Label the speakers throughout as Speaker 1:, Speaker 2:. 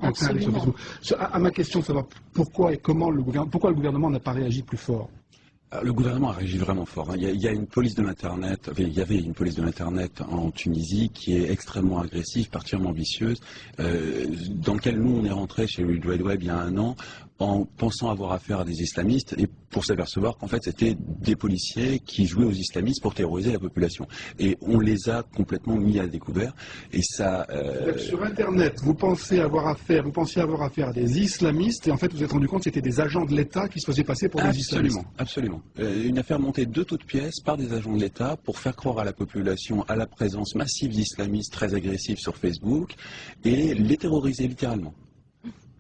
Speaker 1: enclin à aller sur Facebook. À ma question de savoir pourquoi et comment pourquoi le gouvernement n'a pas réagi plus fort.
Speaker 2: Le gouvernement a réagi vraiment fort. Il y a une police de l'Internet, il y avait une police de l'Internet en Tunisie qui est extrêmement agressive, particulièrement vicieuse, dans laquelle nous on est rentré chez World Wide Web il y a 1 an en pensant avoir affaire à des islamistes et pour s'apercevoir qu'en fait c'était des policiers qui jouaient aux islamistes pour terroriser la population. Et on les a complètement mis à découvert. Et ça.
Speaker 1: Sur Internet, vous pensiez avoir affaire à des islamistes et en fait vous vous êtes rendu compte que c'était des agents de l'État qui se faisaient passer pour des islamistes.
Speaker 2: Absolument. Une affaire montée de toutes pièces par des agents de l'État pour faire croire à la population à la présence massive d'islamistes très agressifs sur Facebook et les terroriser littéralement.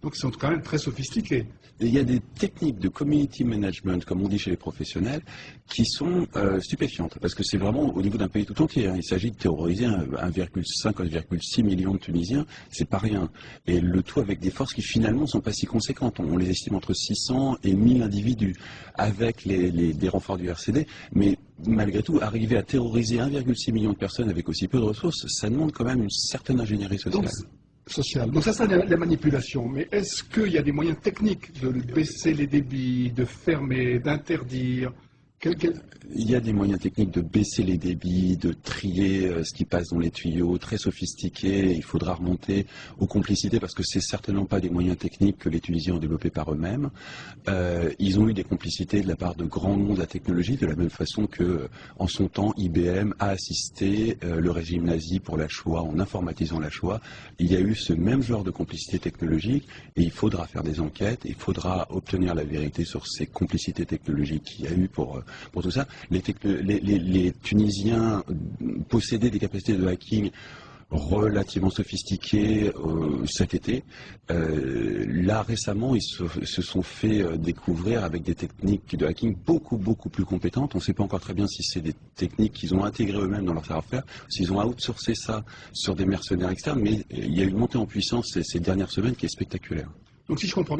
Speaker 1: Donc ils sont quand même très sophistiqués.
Speaker 2: Et il y a des techniques de community management, comme on dit chez les professionnels, qui sont stupéfiantes. Parce que c'est vraiment au niveau d'un pays tout entier. Il s'agit de terroriser 1,5-1,6 millions de Tunisiens. C'est pas rien. Et le tout avec des forces qui finalement ne sont pas si conséquentes. On les estime entre 600 et 1000 individus avec des renforts du RCD. Mais malgré tout, arriver à terroriser 1,6 million de personnes avec aussi peu de ressources, ça demande quand même une certaine ingénierie sociale.
Speaker 1: Donc ça, c'est la manipulation. Mais est-ce qu'il y a des moyens techniques de baisser les débits, de fermer, d'interdire?
Speaker 2: Il y a des moyens techniques de baisser les débits, de trier ce qui passe dans les tuyaux, très sophistiqués. Il faudra remonter aux complicités parce que c'est certainement pas des moyens techniques que les Tunisiens ont développés par eux-mêmes. Ils ont eu des complicités de la part de grands noms de la technologie, de la même façon que, en son temps, IBM a assisté le régime nazi pour la Shoah, en informatisant la Shoah. Il y a eu ce même genre de complicité technologique et il faudra faire des enquêtes, il faudra obtenir la vérité sur ces complicités technologiques qu'il y a eu pour tout ça. Les Tunisiens possédaient des capacités de hacking relativement sophistiquées cet été. Là, récemment, ils se sont fait découvrir avec des techniques de hacking beaucoup plus compétentes. On ne sait pas encore très bien si c'est des techniques qu'ils ont intégrées eux-mêmes dans leur savoir-faire, s'ils ont outsourcé ça sur des mercenaires externes, mais il y a une montée en puissance ces dernières semaines qui est spectaculaire.
Speaker 1: Donc si je comprends